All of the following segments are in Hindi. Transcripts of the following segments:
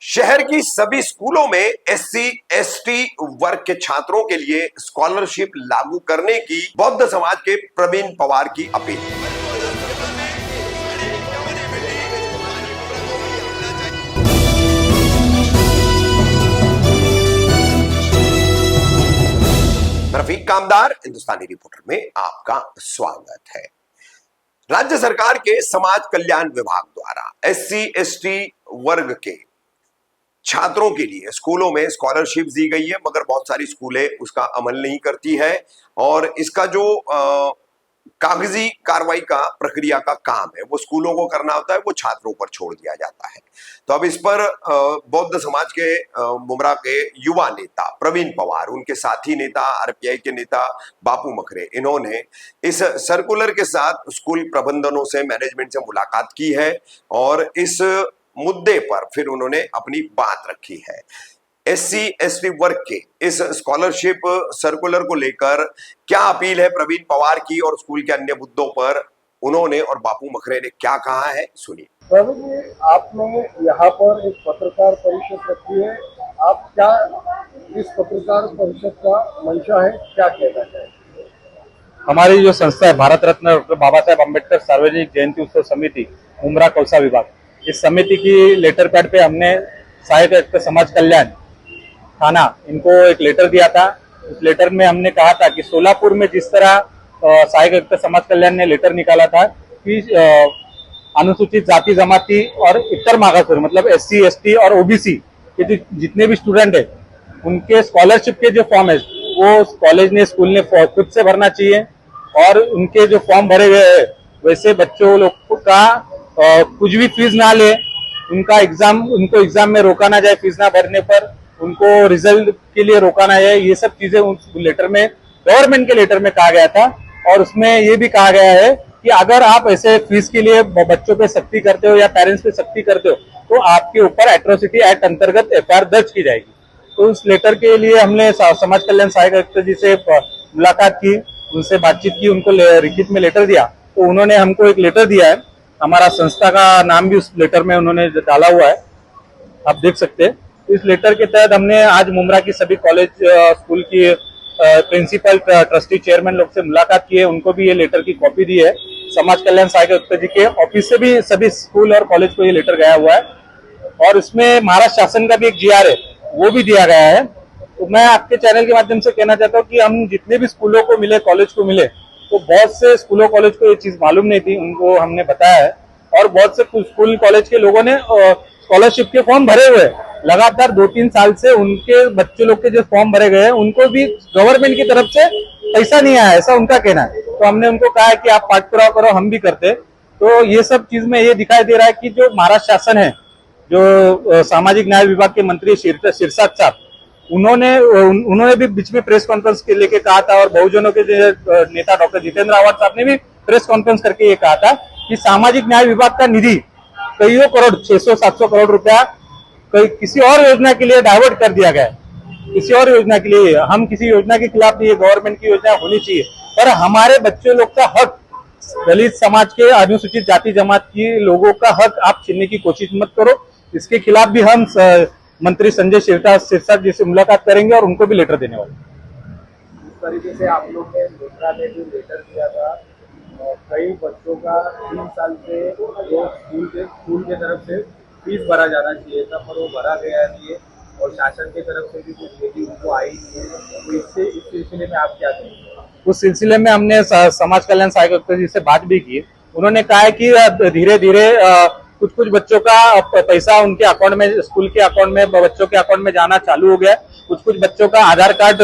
शहर की सभी स्कूलों में एससी एसटी वर्ग के छात्रों के लिए स्कॉलरशिप लागू करने की बौद्ध समाज के प्रवीण पवार की अपील। रफीक कामदार, हिंदुस्तानी रिपोर्टर में आपका स्वागत है। राज्य सरकार के समाज कल्याण विभाग द्वारा एससी एसटी वर्ग के छात्रों के लिए स्कूलों में स्कॉलरशिप दी गई है, मगर बहुत सारी स्कूलें उसका अमल नहीं करती है और इसका जो कागजी कार्रवाई का प्रक्रिया का काम है वो स्कूलों को करना होता है, वो छात्रों पर छोड़ दिया जाता है। तो अब इस पर बौद्ध समाज के मुमरा के युवा नेता प्रवीण पवार, उनके साथी नेता आरपीआई के नेता बापू मखरे, इन्होंने इस सर्कुलर के साथ स्कूल प्रबंधनों से, मैनेजमेंट से मुलाकात की है और इस मुद्दे पर फिर उन्होंने अपनी बात रखी है। एससी एसटी वर्ग के इस स्कॉलरशिप सर्कुलर को लेकर क्या अपील है प्रवीण पवार की और स्कूल के अन्य मुद्दों पर उन्होंने और बापू मखरे ने क्या कहा है, सुनिए। प्रवीण जी, आपने यहाँ पर एक पत्रकार परिषद रखी है, आप क्या इस पत्रकार परिषद का मंशा है, क्या कहना चाहेंगे? हमारी जो संस्था है भारत रत्न डॉक्टर बाबा साहेब अम्बेडकर सार्वजनिक जयंती उत्सव समिति मुमरा कौसा विभाग, इस समिति की लेटर पैड पे हमने सहायक आयुक्त समाज कल्याण थाना इनको एक लेटर दिया था। उस लेटर में हमने कहा था कि सोलापुर में जिस तरह सहायक आयुक्त समाज कल्याण ने लेटर निकाला था कि अनुसूचित जाति जमाती और इतर मागास मतलब एससी एसटी और ओबीसी के जितने भी स्टूडेंट है उनके स्कॉलरशिप के जो फॉर्म है वो कॉलेज ने, स्कूल ने खुद से भरना चाहिए और उनके जो फॉर्म भरे गए हैं वैसे बच्चों लोग का कुछ भी फीस ना ले, उनको एग्जाम में रोका ना जाए, फीस ना भरने पर उनको रिजल्ट के लिए रोका ना जाए, ये सब चीजें उस लेटर में, गवर्नमेंट के लेटर में कहा गया था। और उसमें ये भी कहा गया है कि अगर आप ऐसे फीस के लिए बच्चों पे सख्ती करते हो या पेरेंट्स पे सख्ती करते हो तो आपके ऊपर एट्रोसिटी एक्ट अंतर्गत एफआईआर दर्ज की जाएगी। तो उस लेटर के लिए हमने समाज कल्याण सहायक आयुक्त जी से मुलाकात की, उनसे बातचीत की, उनको लिखित में लेटर दिया। तो उन्होंने हमको एक लेटर दिया है, हमारा संस्था का नाम भी उस लेटर में उन्होंने डाला हुआ है, आप देख सकते हैं। इस लेटर के तहत हमने आज मुमरा की सभी कॉलेज स्कूल की प्रिंसिपल, ट्रस्टी, चेयरमैन लोग से मुलाकात की है, उनको भी ये लेटर की कॉपी दी है। समाज कल्याण सहायक आयुक्त जी के ऑफिस से भी सभी स्कूल और कॉलेज को ये लेटर गया हुआ है और इसमें महाराष्ट्र शासन का भी एक जीआर है वो भी दिया गया है। तो मैं आपके चैनल के माध्यम से कहना चाहता हूँ कि हम जितने भी स्कूलों को मिले, कॉलेज को मिले, तो बहुत से स्कूलों कॉलेज को ये चीज मालूम नहीं थी, उनको हमने बताया है और बहुत से स्कूल कॉलेज के लोगों ने स्कॉलरशिप के फॉर्म भरे हुए लगातार 2-3 साल से, उनके बच्चे लोग के जो फॉर्म भरे गए हैं उनको भी गवर्नमेंट की तरफ से पैसा नहीं आया, ऐसा उनका कहना है। तो हमने उनको कहा है कि आप पाठ पुरावा करो, हम भी करते। तो ये सब चीज में ये दिखाई दे रहा है कि जो महाराष्ट्र शासन है, जो सामाजिक न्याय विभाग के मंत्री शिरसाट साहब, उन्होंने भी बीच में प्रेस कॉन्फ्रेंस के लेके कहा था और बहुजनों के नेता डॉक्टर जितेंद्र आवाड साहब ने भी प्रेस कॉन्फ्रेंस करके ये कहा था कि सामाजिक न्याय विभाग का निधि कईयों करोड़, 600-700 करोड़ रुपया किसी और योजना के लिए डाइवर्ट कर दिया गया है, किसी और योजना के लिए। हम किसी योजना के खिलाफ नहीं है, गवर्नमेंट की योजना होनी चाहिए, पर हमारे बच्चे लोग का हक, दलित समाज के, अनुसूचित जाति जमात की लोगों का हक आप छीनने की कोशिश मत करो। इसके खिलाफ भी हम मंत्री संजय सिरसाट जी से मुलाकात करेंगे और उनको भी लेटर देने वाले। इस तरीके से आप लोग ने मुद्रा में जो लेटर दिया था, कई बच्चों का 3 साल से जो स्कूल के तरफ से फीस भरा जाना चाहिए था पर वो भरा गया नहीं है और शासन की तरफ से भी कुछ निधि उनको आई नहीं है। तो इस सिलसिले में आप क्या करेंगे? उस सिलसिले में हमने समाज कल्याण सहायक आयुक्त जी से बात भी की। उन्होंने कहा है कि धीरे धीरे कुछ बच्चों का पैसा उनके अकाउंट में, स्कूल के अकाउंट में, बच्चों के अकाउंट में जाना चालू हो गया। कुछ बच्चों का आधार कार्ड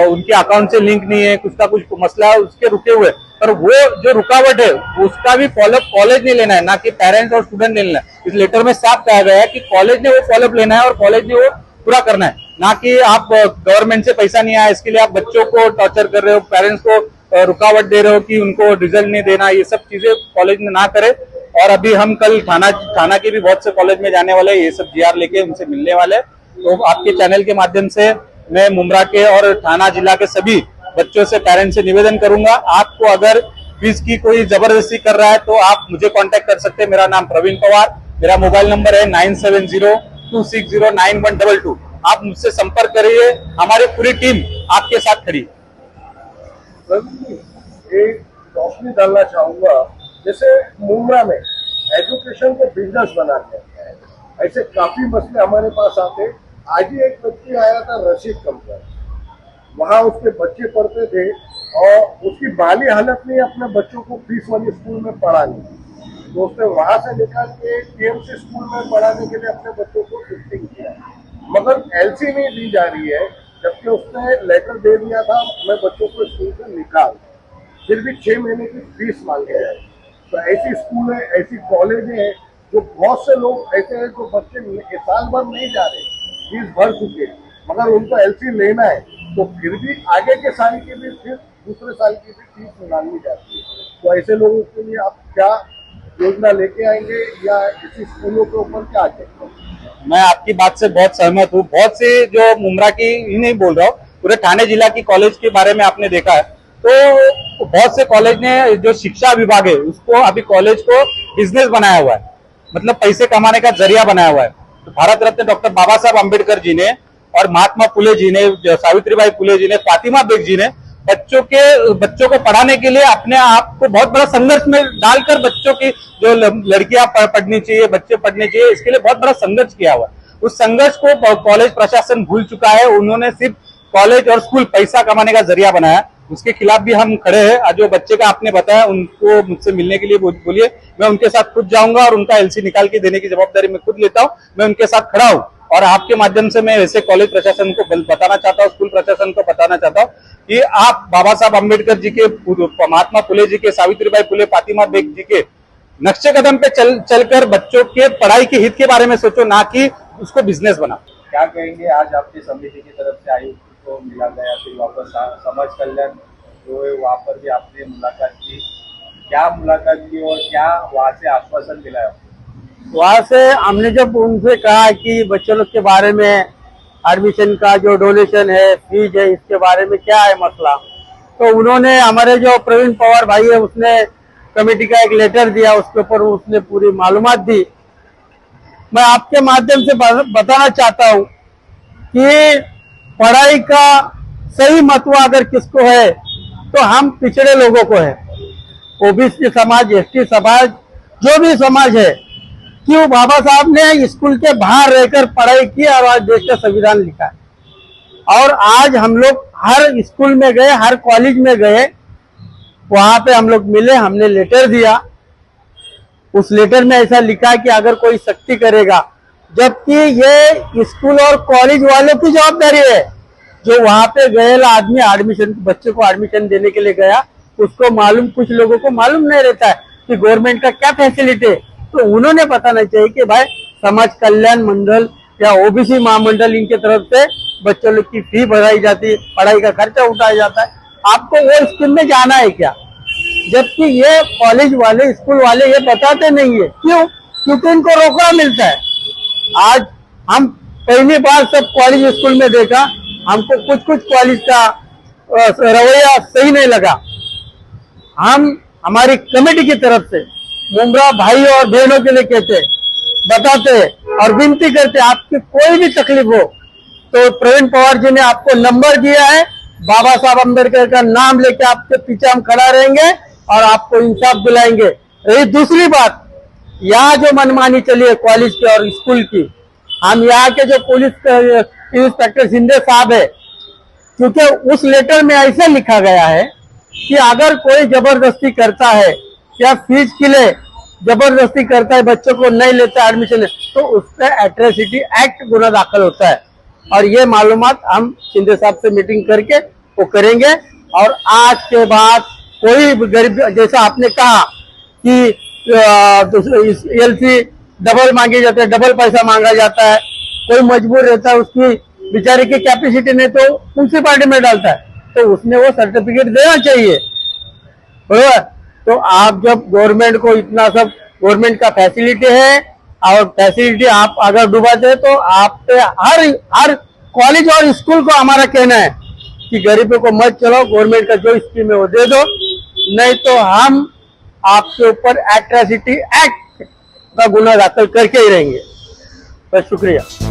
उनके अकाउंट से लिंक नहीं है, कुछ का कुछ मसला है, उसके रुके हुए। पर वो जो रुकावट है उसका भी फॉलोअप कॉलेज ने लेना है, ना कि पेरेंट्स और स्टूडेंट ने लेना है। इस लेटर में साफ कहा गया है कि कॉलेज ने वो फॉलोअप लेना है और कॉलेज ने वो पूरा करना है, ना कि आप गवर्नमेंट से पैसा नहीं आया इसके लिए आप बच्चों को टॉर्चर कर रहे हो, पेरेंट्स को रुकावट दे रहे हो कि उनको रिजल्ट नहीं देना। ये सब चीजें कॉलेज ने ना करे। और अभी हम कल थाना के भी बहुत से कॉलेज में जाने वाले, ये सब जीआर लेके उनसे मिलने वाले। तो आपके चैनल के माध्यम से मैं मुमरा के और थाना जिला के सभी बच्चों से, पेरेंट्स से निवेदन करूंगा, आपको अगर फीस की कोई जबरदस्ती कर रहा है तो आप मुझे कांटेक्ट कर सकते हैं। मेरा नाम प्रवीण पवार, मेरा मोबाइल नंबर है 9702 82609122। आप मुझसे संपर्क करिए, हमारी पूरी टीम आपके साथ खड़ी। एक रोशनी डालना चाहूंगा, जैसे मुंब्रा में एजुकेशन को बिजनेस बनाते हैं, ऐसे काफी मसले हमारे पास आते। आज ही एक व्यक्ति आया था रशीद कंपनी, वहाँ उसके बच्चे पढ़ते थे और उसकी बाली हालत में अपने बच्चों को फीस वाली स्कूल में पढ़ानी, तो उसने वहां से निकाल के टीएमसी स्कूल में पढ़ाने के लिए अपने बच्चों को शिफ्टिंग किया, मगर एलसी नहीं दी जा रही है, जबकि उसने लेटर दे दिया था मैं बच्चों को स्कूल से निकाल, फिर भी 6 महीने की फीस मांगे जाए। तो ऐसी स्कूल है, ऐसी कॉलेज है, जो बहुत से लोग ऐसे हैं जो बच्चे साल भर नहीं जा रहे, फीस भर चुके, मगर उनको एलसी लेना है, तो फिर भी आगे के साल की भी फिर दूसरे साल की भी फीस मांगी जाती है। तो ऐसे लोगों के लिए आप क्या योजना लेके आएंगे या इसी स्कूलों के ऊपर क्या आचरण? मैं आपकी बात से बहुत सहमत हूँ। बहुत से जो मुमरा की ही नहीं बोल रहा हूँ, पूरे ठाणे जिला की कॉलेज के बारे में आपने देखा है, तो बहुत से कॉलेज ने जो शिक्षा विभाग है उसको अभी कॉलेज को बिजनेस बनाया हुआ है, मतलब पैसे कमाने का जरिया बनाया हुआ है। तो भारत रत्न डॉक्टर बाबा साहब अम्बेडकर जी ने और महात्मा फुले जी ने, सावित्रीबाई फुले जी ने, फातिमा बेग जी ने बच्चों को पढ़ाने के लिए अपने आप को बहुत बड़ा संघर्ष में डालकर बच्चों की जो लड़कियां पढ़नी चाहिए, बच्चे पढ़ने चाहिए, इसके लिए बहुत बड़ा संघर्ष किया हुआ। उस संघर्ष को कॉलेज प्रशासन भूल चुका है। उन्होंने सिर्फ कॉलेज और स्कूल पैसा कमाने का जरिया बनाया, उसके खिलाफ भी हम खड़े हैं। जो बच्चे का आपने बताया उनको मुझसे मिलने के लिए बोलिए, मैं उनके साथ खुद जाऊंगा और उनका एलसी निकाल के देने की जवाबदारी मैं खुद लेता हूं। मैं उनके साथ खड़ा हूं और आपके माध्यम से मैं ऐसे कॉलेज प्रशासन को बताना चाहता हूं, स्कूल प्रशासन को बताना चाहता हूं कि आप बाबा साहब अम्बेडकर जी के, महात्मा फुले जी के, सावित्रीबाई फुले, फातिमा बेग जी के नक्शे कदम पे चलकर बच्चों के पढ़ाई के हित के बारे में सोचो, ना कि उसको बिजनेस बनाओ। क्या कहेंगे, आज आपकी समिति की तरफ से आयुक्त को मिला गया, फिर वापस समाज कल्याण जो है वहाँ पर भी आपने मुलाकात की, क्या मुलाकात की और क्या वहाँ से आश्वासन मिला है? वहाँ से हमने जब उनसे कहा कि बच्चों लोग के बारे में एडमिशन का जो डोनेशन है, फीस है, इसके बारे में क्या है मसला, तो उन्होंने, हमारे जो प्रवीण पवार भाई है, उसने कमेटी का एक लेटर दिया, उसके ऊपर उसने पूरी मालूमात दी। मैं आपके माध्यम से बताना चाहता हूँ कि पढ़ाई का सही महत्व अगर किसको है तो हम पिछड़े लोगों को है। ओबीसी समाज, एसटी समाज, जो भी समाज है, क्यों बाबा साहब ने स्कूल के बाहर रहकर पढ़ाई की और आज देश का संविधान लिखा है। और आज हम लोग हर स्कूल में गए, हर कॉलेज में गए, वहां पे हम लोग मिले, हमने लेटर दिया। उस लेटर में ऐसा लिखा कि अगर कोई सख्ती करेगा, जबकि ये स्कूल और कॉलेज वालों की जवाबदारी है। जो वहां पे गए आदमी एडमिशन, बच्चे को एडमिशन देने के लिए गया, उसको मालूम, कुछ लोगों को मालूम नहीं रहता है कि गवर्नमेंट का क्या फैसिलिटी है। तो उन्होंने बताना चाहिए कि भाई समाज कल्याण मंडल या ओबीसी महामंडल, इनके तरफ से बच्चों लोग की फी भराई जाती है, पढ़ाई का खर्चा उठाया जाता है, आपको वो स्कूल में जाना है क्या? जबकि ये कॉलेज वाले, स्कूल वाले ये बताते नहीं है। क्यों? क्योंकि इनको रोकड़ा मिलता है। आज हम पहली बार सब कॉलेज स्कूल में देखा, हमको कुछ कॉलेज का रवैया सही नहीं लगा। हम हमारी कमेटी की तरफ से मुमरा भाई और बहनों के लिए कहते, बताते और विनती करते, आपकी कोई भी तकलीफ हो तो प्रवीण पवार जी ने आपको नंबर दिया है, बाबा साहब अम्बेडकर का नाम लेके आपके पीछे हम खड़ा रहेंगे और आपको इंसाफ दिलाएंगे। रही दूसरी बात, यहाँ जो मनमानी चली है कॉलेज की और स्कूल की, हम यहाँ के जो पुलिस इंस्पेक्टर शिंदे साहब है, क्योंकि उस लेटर में ऐसा लिखा गया है कि अगर कोई जबरदस्ती करता है या फीस के लिए जबरदस्ती करता है, बच्चों को नहीं लेता एडमिशन, तो उस पर एट्रोसिटी एक्ट गुना दाखिल होता है। और ये मालूमात हम शिंदे साहब से मीटिंग करके वो करेंगे। और आज के बाद कोई गरीब, जैसा आपने कहा कि एलसी डबल मांगे जाते हैं, डबल पैसा मांगा जाता है, कोई मजबूर रहता है, उसकी बेचारे की कैपेसिटी नहीं तो म्यूनसिपालिटी में डालता है, तो उसने वो सर्टिफिकेट देना चाहिए, बरोबर। तो आप जब गवर्नमेंट को इतना सब, गवर्नमेंट का फैसिलिटी है और फैसिलिटी आप अगर डुबाते हैं तो आप पे हर कॉलेज और स्कूल को हमारा कहना है कि गरीबों को मत चलाओ, गवर्नमेंट का जो स्कीम है वो दे दो, नहीं तो हम आपके ऊपर एट्रोसिटी एक्ट का गुना दाखिल करके ही रहेंगे। बस शुक्रिया।